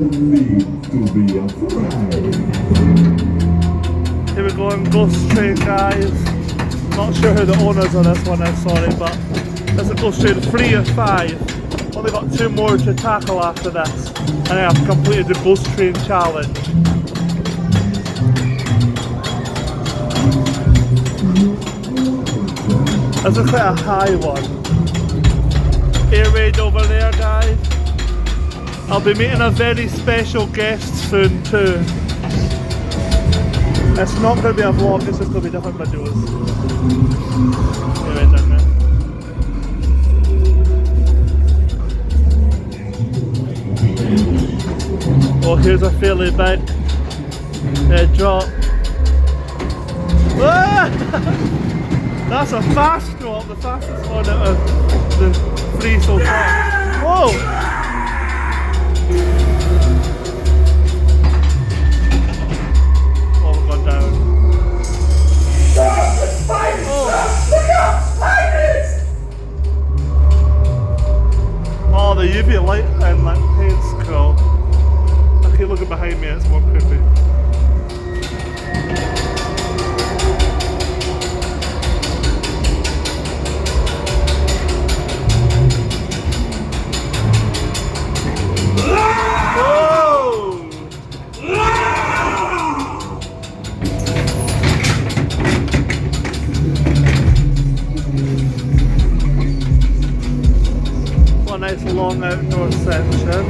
need to be afraid. Here we go on Ghost Train, guys. Not sure who the owners of this one is, sorry, but this is Ghost Train 3 of 5. Only got 2 more to tackle after this, and I have completed the Ghost Train challenge. This is quite a high one. Air raid over there, guys. I'll be meeting a very special guest soon too. It's not going to be a vlog, it's just going to be different videos. Air raid down there. Oh, here's a fairly big drop. That's a fast drop, the fastest one out of the 3 so far. Whoa! Oh, we've gone down. Oh, the UV light and like paint's cool. I keep looking behind me, it's more creepy. Nice long outdoor section.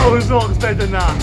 I was not expecting that.